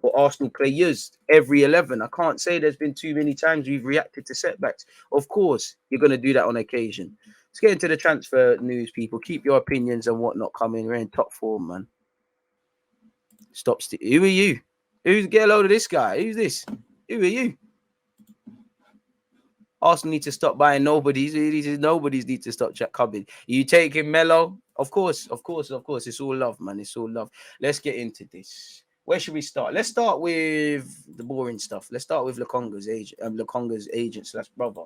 or Arsenal players every 11. I can't say there's been too many times we've reacted to setbacks. Of course, you're going to do that on occasion. Let's get into the transfer news, people. Keep your opinions and whatnot coming. We're in top form, man. Who are you? Get a load of this guy? Who's this? Who are you? Arsenal need to stop buying nobodies. Nobodies need to stop coming. You taking Melo? Of course. It's all love, man. It's all love. Let's get into this. Where should we start? Let's start with the boring stuff. Let's start with Lokonga's agent / brother.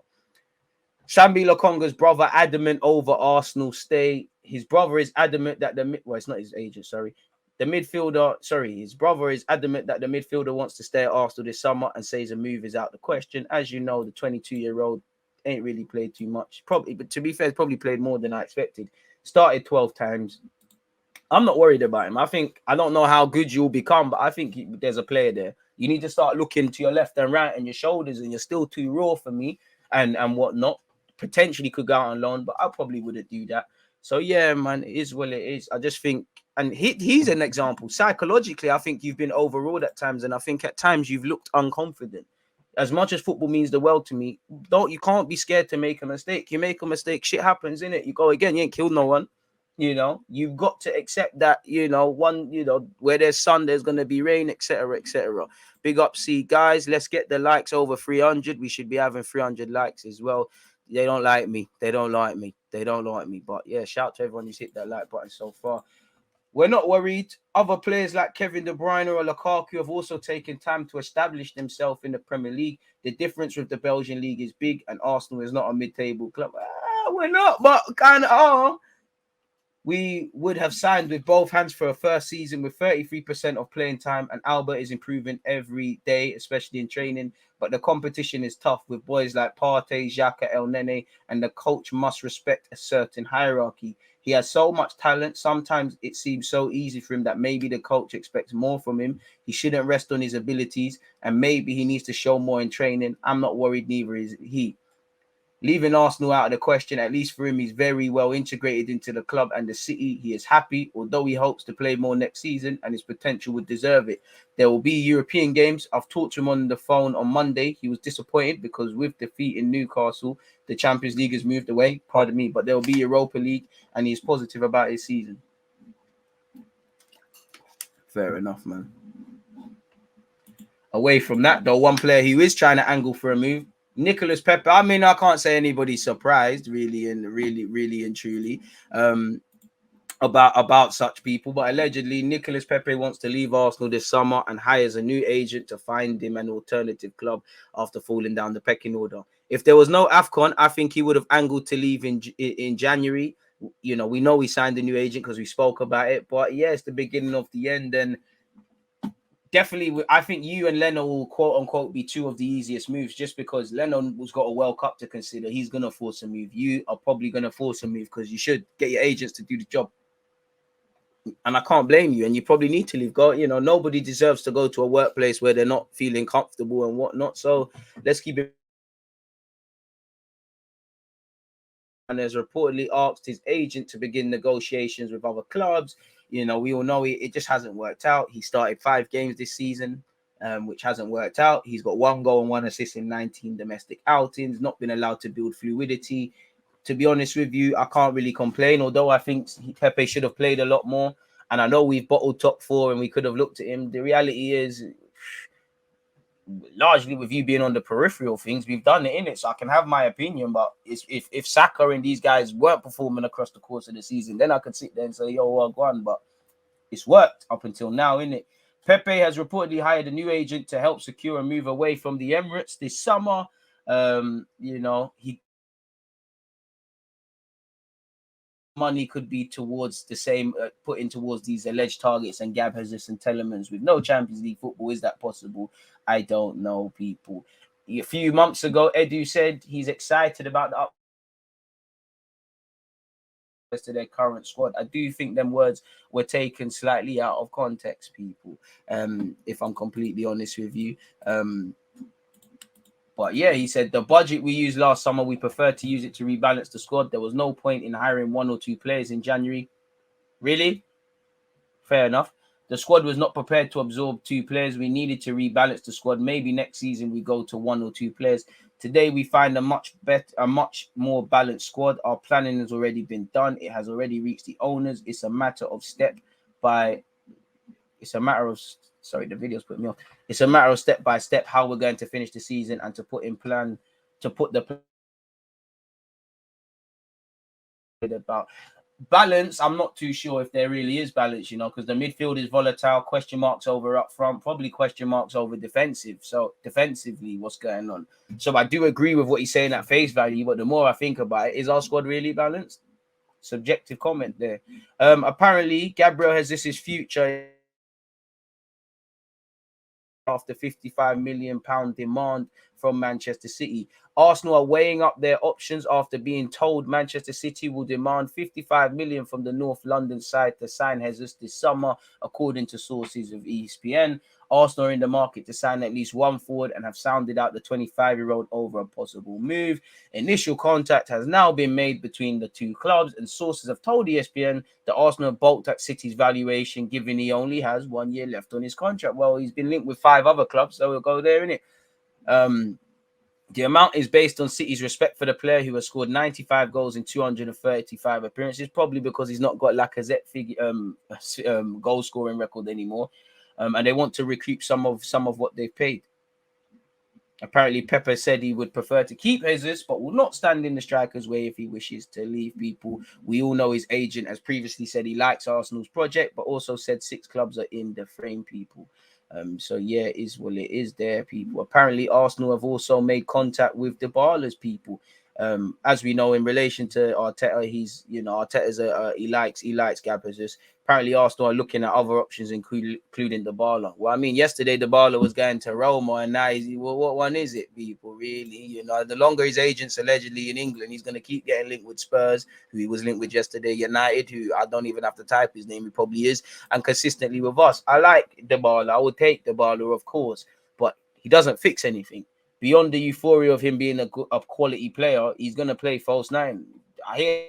Sambi Lokonga's brother adamant over Arsenal stay. His brother is adamant that it's not his agent, sorry. His brother is adamant that the midfielder wants to stay at Arsenal this summer and says a move is out the question. As you know, the 22-year-old ain't really played too much. But to be fair, he's probably played more than I expected. Started 12 times. I'm not worried about him. I don't know how good you'll become, but I think there's a player there. You need to start looking to your left and right and your shoulders, and you're still too raw for me and whatnot. Potentially could go out on loan, but I probably wouldn't do that. So yeah, man, it is what it is. I just think, and he's an example. Psychologically, I think you've been overawed at times, and I think at times you've looked unconfident. As much as football means the world to me, you can't be scared to make a mistake. You make a mistake, shit happens, innit? You go again, you ain't killed no one. You've got to accept that, where there's sun, there's going to be rain, etc., etc. Big up, guys. Let's get the likes over 300. We should be having 300 likes as well. They don't like me. But yeah, shout to everyone who's hit that like button so far. We're not worried. Other players like Kevin De Bruyne or Lukaku have also taken time to establish themselves in the Premier League. The difference with the Belgian league is big, and Arsenal is not a mid-table club. We're not, but kind of are. We would have signed with both hands for a first season with 33% of playing time, and Albert is improving every day, especially in training. But the competition is tough with boys like Partey, Xhaka, El Nene, and the coach must respect a certain hierarchy. He has so much talent. Sometimes it seems so easy for him that maybe the coach expects more from him. He shouldn't rest on his abilities, and maybe he needs to show more in training. I'm not worried, neither is he. Leaving Arsenal out of the question, at least for him, he's very well integrated into the club and the city. He is happy, although he hopes to play more next season and his potential would deserve it. There will be European games. I've talked to him on the phone on Monday. He was disappointed because with defeat in Newcastle, the Champions League has moved away. Pardon me, but there will be Europa League, and he's positive about his season. Fair enough, man. Away from that, though, one player who is trying to angle for a move, Nicholas Pepe. I mean, I can't say anybody's surprised, really and truly, about such people. But allegedly, Nicholas Pepe wants to leave Arsenal this summer and hires a new agent to find him an alternative club after falling down the pecking order. If there was no AFCON, I think he would have angled to leave in January. We know he signed a new agent because we spoke about it. But yeah, it's the beginning of the end, and definitely, I think you and Leno will quote unquote be two of the easiest moves, just because Leno has got a World Cup to consider. He's gonna force a move. You are probably gonna force a move because you should get your agents to do the job. And I can't blame you. And you probably need to leave. Nobody deserves to go to a workplace where they're not feeling comfortable and whatnot. So let's keep it. And has reportedly asked his agent to begin negotiations with other clubs. We all know it just hasn't worked out. He started 5 games this season, which hasn't worked out. He's got 1 goal and 1 assist in 19 domestic outings, not been allowed to build fluidity. To be honest with you, I can't really complain, although I think Pepe should have played a lot more. And I know we've bottled top 4 and we could have looked at him. The reality is, largely with you being on the peripheral things, we've done it in it, so I can have my opinion. But if Saka and these guys weren't performing across the course of the season, then I could sit there and say, yo, well, go on. But it's worked up until now, innit? Pepe has reportedly hired a new agent to help secure a move away from the Emirates this summer. He money could be towards the same, put in towards these alleged targets and Gab Jesus and Telemans with no Champions League football. Is that possible? I don't know, people. A few months ago, Edu said he's excited about the up to their current squad. I do think them words were taken slightly out of context, people, if I'm completely honest with you. But yeah, he said the budget we used last summer, we preferred to use it to rebalance the squad. There was no point in hiring 1 or 2 players in January. Really? Fair enough. The squad was not prepared to absorb 2 players. We needed to rebalance the squad. Maybe next season we go to 1 or 2 players. Today we find a much more balanced squad. Our planning has already been done. It has already reached the owners. It's a matter of sorry, the video's putting me off. It's a matter of step by step how we're going to finish the season and to put the plan about balance. I'm not too sure if there really is balance, because the midfield is volatile. Question marks over up front, probably question marks over defensive. So defensively, what's going on? So I do agree with what he's saying at face value, but the more I think about it, is our squad really balanced? Subjective comment there. Apparently, Gabriel Jesus' future after £55 million demand from Manchester City. Arsenal are weighing up their options after being told Manchester City will demand £55 million from the North London side to sign Jesus this summer, according to sources of ESPN. Arsenal are in the market to sign at least one forward and have sounded out the 25-year-old over a possible move. Initial contact has now been made between the two clubs, and sources have told ESPN that Arsenal balked at City's valuation, given he only has 1 year left on his contract. Well, he's been linked with 5 other clubs, so we'll go there, innit? The amount is based on City's respect for the player who has scored 95 goals in 235 appearances, probably because he's not got Lacazette goal scoring record anymore, and they want to recoup some of what they've paid. Apparently, Pepe said he would prefer to keep Jesus, but will not stand in the striker's way if he wishes to leave. People, we all know his agent has previously said he likes Arsenal's project, but also said 6 clubs are in the frame. People. So yeah, it is what it is there, people. Apparently, Arsenal have also made contact with Dybala's people. As we know, in relation to Arteta, Arteta's he likes Gabriel Jesus. Apparently, Arsenal are looking at other options, including Dybala. Well, I mean, yesterday Dybala was going to Roma, and now what one is it, people? Really, the longer his agent's allegedly in England, he's going to keep getting linked with Spurs, who he was linked with yesterday, United, who I don't even have to type his name, he probably is, and consistently with us. I like Dybala. I would take Dybala, of course, but he doesn't fix anything. Beyond the euphoria of him being a quality player, he's going to play false 9. I hear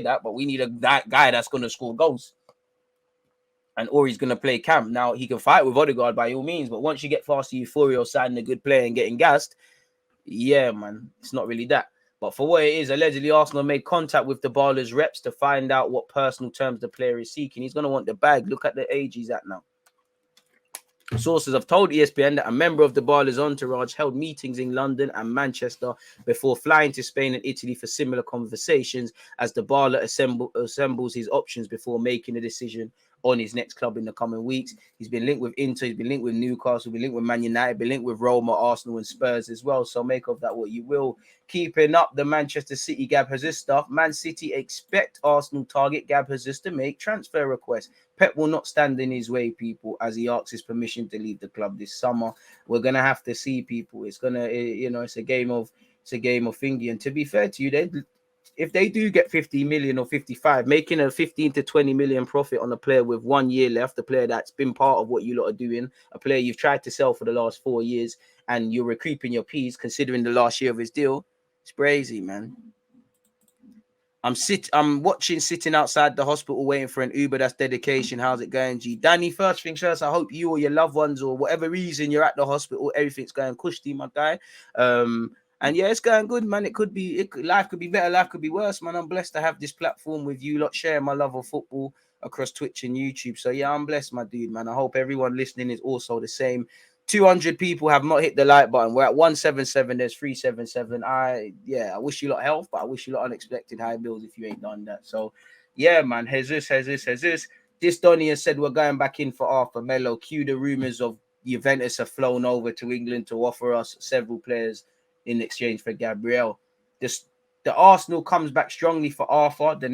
that, but we need that guy that's going to score goals. Or he's going to play Cam. Now, he can fight with Odegaard by all means, but once you get past the euphoria of signing a good player and getting gassed, yeah, man, it's not really that. But for what it is, allegedly Arsenal made contact with Dybala's reps to find out what personal terms the player is seeking. He's going to want the bag. Look at the age he's at now. Sources have told ESPN that a member of Dybala's entourage held meetings in London and Manchester before flying to Spain and Italy for similar conversations as Dybala assembles his options before making a decision on his next club in the coming weeks. He's been linked with Inter, he's been linked with Newcastle, been linked with Man United, been linked with Roma, Arsenal and Spurs as well. So make of that what you will. Keeping up the Manchester City Gabriel Jesus stuff, Man City expect Arsenal target Gabriel Jesus to make transfer requests. Pep will not stand in his way, people, as he asks his permission to leave the club this summer. We're gonna have to see, people. It's a game of thingy. And to be fair to you, if they do get 50 million or 55, making a 15 to 20 million profit on a player with 1 year left, a player that's been part of what you lot are doing, a player you've tried to sell for the last 4 years, and you're recouping your P's considering the last year of his deal, it's crazy, man. I'm watching sitting outside the hospital waiting for an Uber. That's dedication. How's it going, G? Danny, first things first, I hope you or your loved ones or whatever reason you're at the hospital, everything's going cushy, my guy. And yeah, it's going good, man. Life could be better, life could be worse, man. I'm blessed to have this platform with you lot, sharing my love of football across Twitch and YouTube. So yeah, I'm blessed, my dude, man. I hope everyone listening is also the same. 200 people have not hit the like button. We're at 177. There's 377. I wish you lot health, but I wish you lot unexpected high bills if you ain't done that. So, yeah, man. Jesus. This Donny has said we're going back in for Arthur Melo. Cue the rumors of Juventus have flown over to England to offer us several players in exchange for Gabriel. The Arsenal comes back strongly for Arthur. The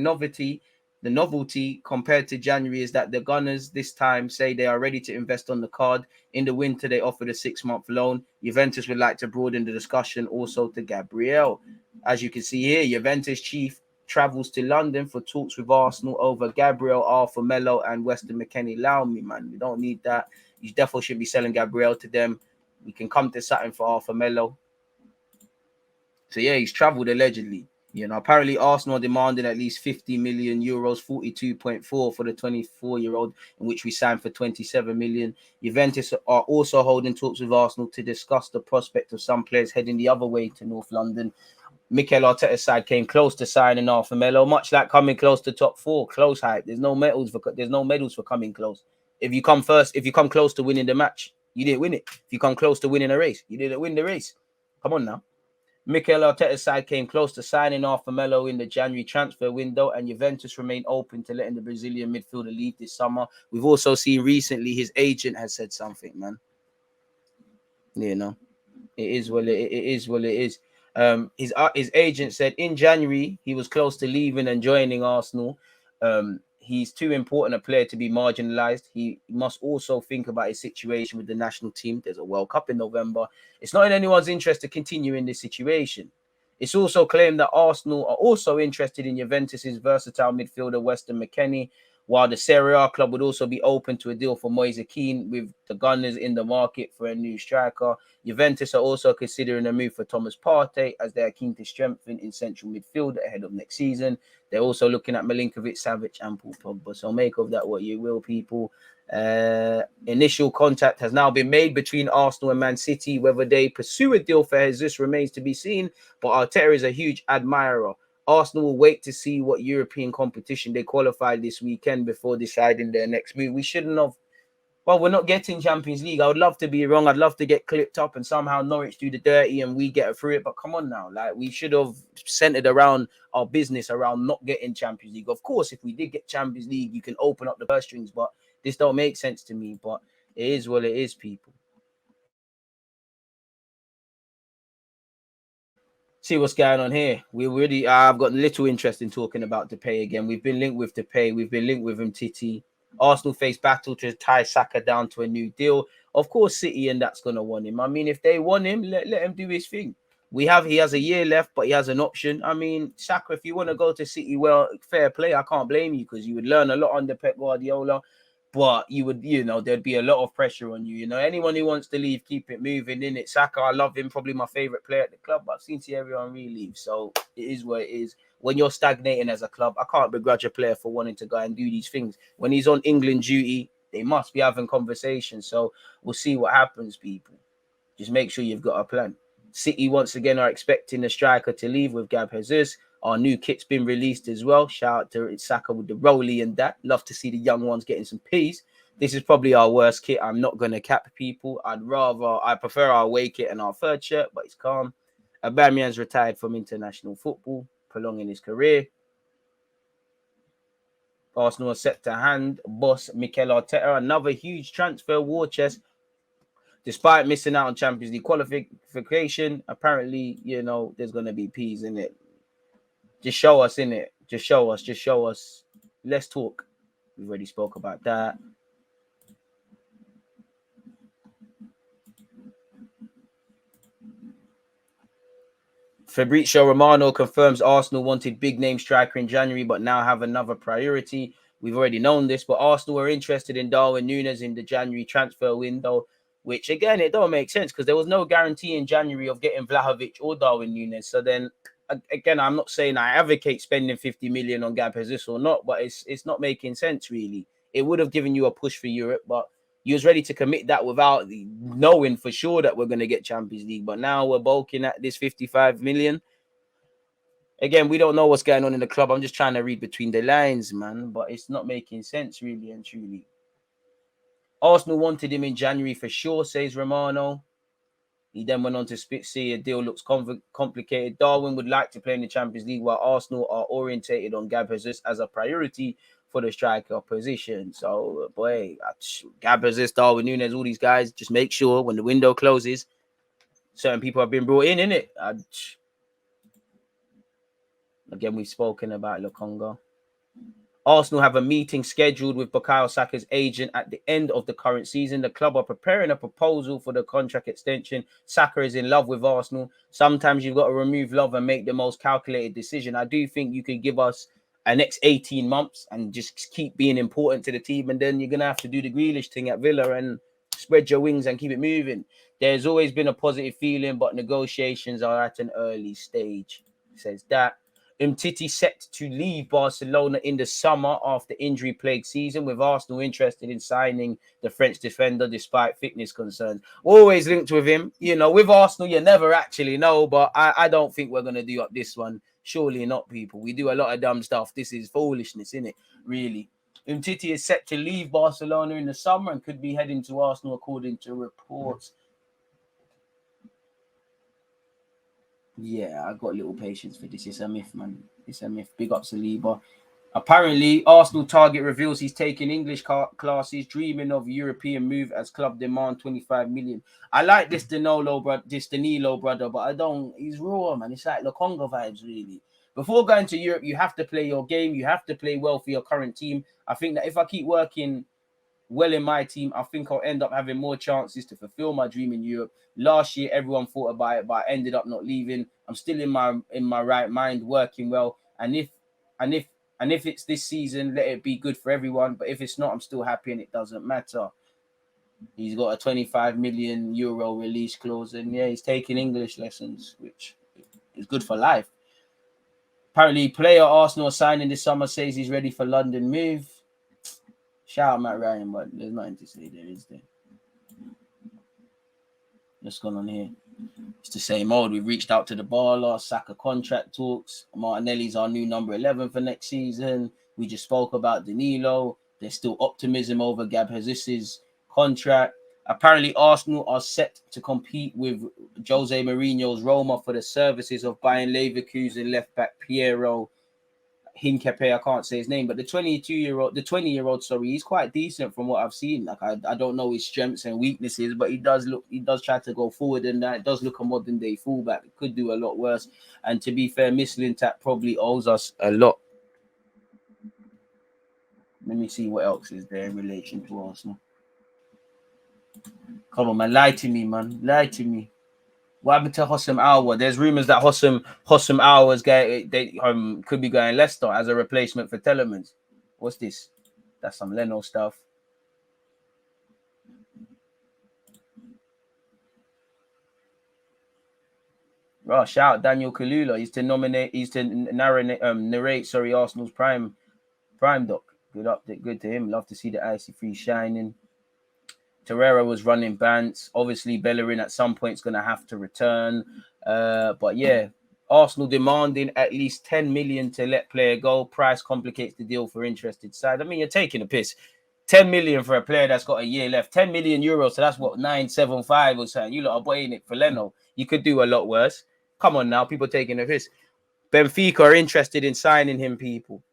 novelty compared to January is that the Gunners this time say they are ready to invest on the card. In the winter, they offered a 6-month loan. Juventus would like to broaden the discussion also to Gabriel. As you can see here, Juventus chief travels to London for talks with Arsenal over Gabriel, Arthur Melo, and Weston McKennie. Allow me, man. We don't need that. You definitely should be selling Gabriel to them. We can come to something for Arthur Melo. So yeah, he's travelled allegedly. You know, apparently Arsenal demanding at least 50 million euros, 42.4 for the 24-year-old, in which we signed for 27 million. Juventus are also holding talks with Arsenal to discuss the prospect of some players heading the other way to North London. Mikel Arteta's side came close to signing Arthur Melo, much like coming close to top four. Close hype. There's no medals for coming close. If you come close to winning the match, you didn't win it. If you come close to winning a race, you didn't win the race. Come on now. Mikel Arteta's side came close to signing Arthur Melo in the January transfer window, and Juventus remain open to letting the Brazilian midfielder leave this summer. We've also seen recently his agent has said something, man. You know, it is what it is. His agent said in January he was close to leaving and joining Arsenal. He's too important a player to be marginalized. He must also think about his situation with the national team. There's a World Cup in November. It's not in anyone's interest to continue in this situation. It's also claimed that Arsenal are also interested in Juventus's versatile midfielder Weston McKennie, while the Serie A club would also be open to a deal for Moise Kean, with the Gunners in the market for a new striker. Juventus are also considering a move for Thomas Partey, as they are keen to strengthen in central midfield ahead of next season. They're also looking at Milinkovic, Savic, and Paul Pogba. So make of that what you will, people. Initial contact has now been made between Arsenal and Man City. Whether they pursue a deal for Jesus remains to be seen, but Arteta is a huge admirer. Arsenal will wait to see what European competition they qualify this weekend before deciding their next move. We shouldn't have. Well, we're not getting Champions League. I would love to be wrong. I'd love to get clipped up and somehow Norwich do the dirty and we get through it. But come on now. Like, we should have centered around our business around not getting Champions League. Of course, if we did get Champions League, you can open up the purse strings. But this don't make sense to me. But it is what it is, people. See what's going on here. I've got little interest in talking about Pepe again. We've been linked with Pepe. We've been linked with Titi. Arsenal face battle to tie Saka down to a new deal. Of course, City and that's going to want him. I mean, if they want him, let him do his thing. He has a year left, but he has an option. I mean, Saka, if you want to go to City, well, fair play. I can't blame you, because you would learn a lot under Pep Guardiola. But you would, there'd be a lot of pressure on you. Anyone who wants to leave, keep it moving, in it. Saka, I love him, probably my favorite player at the club, but I've seen Thierry Henry leave. So it is what it is. When you're stagnating as a club, I can't begrudge a player for wanting to go and do these things. When he's on England duty, they must be having conversations. So we'll see what happens, people. Just make sure you've got a plan. City once again are expecting the striker to leave with Gabriel Jesus. Our new kit's been released as well. Shout out to Saka with the rollie and that. Love to see the young ones getting some peas. This is probably our worst kit. I'm not going to cap people. I prefer our away kit and our third shirt, but it's calm. Aubameyang's retired from international football, prolonging his career. Arsenal are set to hand boss Mikel Arteta another huge transfer war chest. Despite missing out on Champions League qualification, apparently, there's going to be peas in it. Just show us, in it. Just show us. Let's talk. We already spoke about that. Fabrizio Romano confirms Arsenal wanted big name striker in January, but now have another priority. We've already known this, but Arsenal were interested in Darwin Núñez in the January transfer window, which again, it don't make sense because there was no guarantee in January of getting Vlahovic or Darwin Núñez. So then, again, I'm not saying I advocate spending 50 million on Gabriel Jesus or not, but it's not making sense really. It would have given you a push for Europe, but you was ready to commit that without knowing for sure that we're going to get Champions League. But now we're bulking at this 55 million. Again, we don't know what's going on in the club. I'm just trying to read between the lines, man. But it's not making sense, really and truly. Arsenal wanted him in January for sure, says Romano. He then went on to say a deal looks complicated. Darwin would like to play in the Champions League, while Arsenal are orientated on Gabriel Jesus as a priority for the striker position. So, boy, Gabriel Jesus, Darwin Núñez, all these guys, just make sure when the window closes, certain people have been brought in, innit? Again, we've spoken about Lokonga. Arsenal have a meeting scheduled with Bukayo Saka's agent at the end of the current season. The club are preparing a proposal for the contract extension. Saka is in love with Arsenal. Sometimes you've got to remove love and make the most calculated decision. I do think you could give us a next 18 months and just keep being important to the team, and then you're going to have to do the Grealish thing at Villa and spread your wings and keep it moving. There's always been a positive feeling, but negotiations are at an early stage, says that. Umtiti set to leave Barcelona in the summer after injury-plagued season, with Arsenal interested in signing the French defender despite fitness concerns. Always linked with him. You know, with Arsenal, you never actually know, but I don't think we're going to do up this one. Surely not, people. We do a lot of dumb stuff. This is foolishness, isn't it? Really. Umtiti is set to leave Barcelona in the summer and could be heading to Arsenal, according to reports. Yeah, I got little patience for this. It's a myth, man. It's a myth. Big up Saliba. Apparently, Arsenal target reveals he's taking English classes, dreaming of European move as club demand 25 million. I like this Danilo brother, but I don't. He's raw, man. It's like Lokonga vibes, really. Before going to Europe, you have to play your game. You have to play well for your current team. I think that if I keep working well in my team, I think I'll end up having more chances to fulfill my dream in Europe. Last year, everyone thought about it, but I ended up not leaving. I'm still in my right mind, working well. And if it's this season, let it be good for everyone. But if it's not, I'm still happy, and it doesn't matter. He's got a 25 million euro release clause, and yeah, he's taking English lessons, which is good for life. Apparently, player Arsenal signing this summer says he's ready for London move. Shout out Matt Ryan, but there's nothing to say there, is there? What's going on here? It's the same old. We reached out to Dybala, Saka contract talks. Martinelli's our new number 11 for next season. We just spoke about Danilo. There's still optimism over Gabriel Jesus' contract. Apparently, Arsenal are set to compete with Jose Mourinho's Roma for the services of Bayern Leverkusen left back Piero Hincapié. I can't say his name, but the 20-year-old, sorry, he's quite decent from what I've seen. Like I don't know his strengths and weaknesses, but he does try to go forward, and that does look a modern day fullback. It could do a lot worse. And to be fair, Mislintat probably owes us a lot. Let me see what else is there in relation to Arsenal. Come on, man, lie to me, man, lie to me. What happened to Hossam Aouar? There's rumors that Hossam Aouar's could be going Leicester as a replacement for Telemans. What's this? That's some Leno stuff. Oh, shout out Daniel Kalula. He's to narrate. Sorry, Arsenal's prime doc. Good update. Good to him. Love to see the icy free shining. Torreira was running bants. Obviously, Bellerin at some point is going to have to return. But yeah, Arsenal demanding at least 10 million to let player go. Price complicates the deal for interested side. I mean, you're taking a piss. 10 million for a player that's got a year left. 10 million euros. So that's what, 975 or something. You lot are buying it for Leno. You could do a lot worse. Come on now, people taking a piss. Benfica are interested in signing him, people.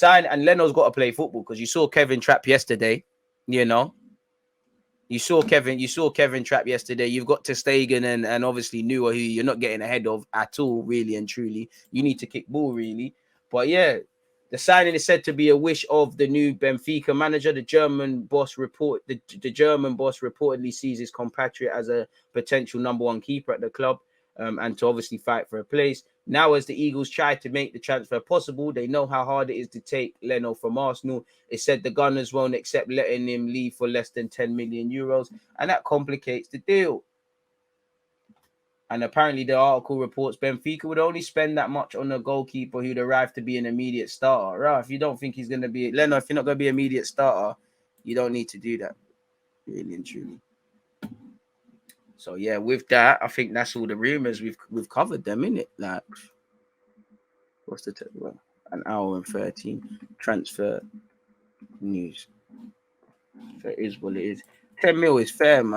And Leno's got to play football, because you saw Kevin Trapp yesterday, you know. You saw Kevin Trapp yesterday. You've got ter Stegen and obviously Neuer, who you're not getting ahead of at all, really and truly. You need to kick ball, really. But yeah, the signing is said to be a wish of the new Benfica manager. The German boss reportedly sees his compatriot as a potential number one keeper at the club, and to obviously fight for a place. Now, as the Eagles try to make the transfer possible, they know how hard it is to take Leno from Arsenal. It said the Gunners won't accept letting him leave for less than 10 million euros, and that complicates the deal. And apparently, the article reports Benfica would only spend that much on a goalkeeper who'd arrive to be an immediate starter. Right? If you don't think he's going to be Leno, if you're not going to be an immediate starter, you don't need to do that, really and truly. So yeah, with that, I think that's all the rumors. We've covered them, innit? Like, what's the an hour and 13 transfer news. So it is what it is. 10 mil is fair, man.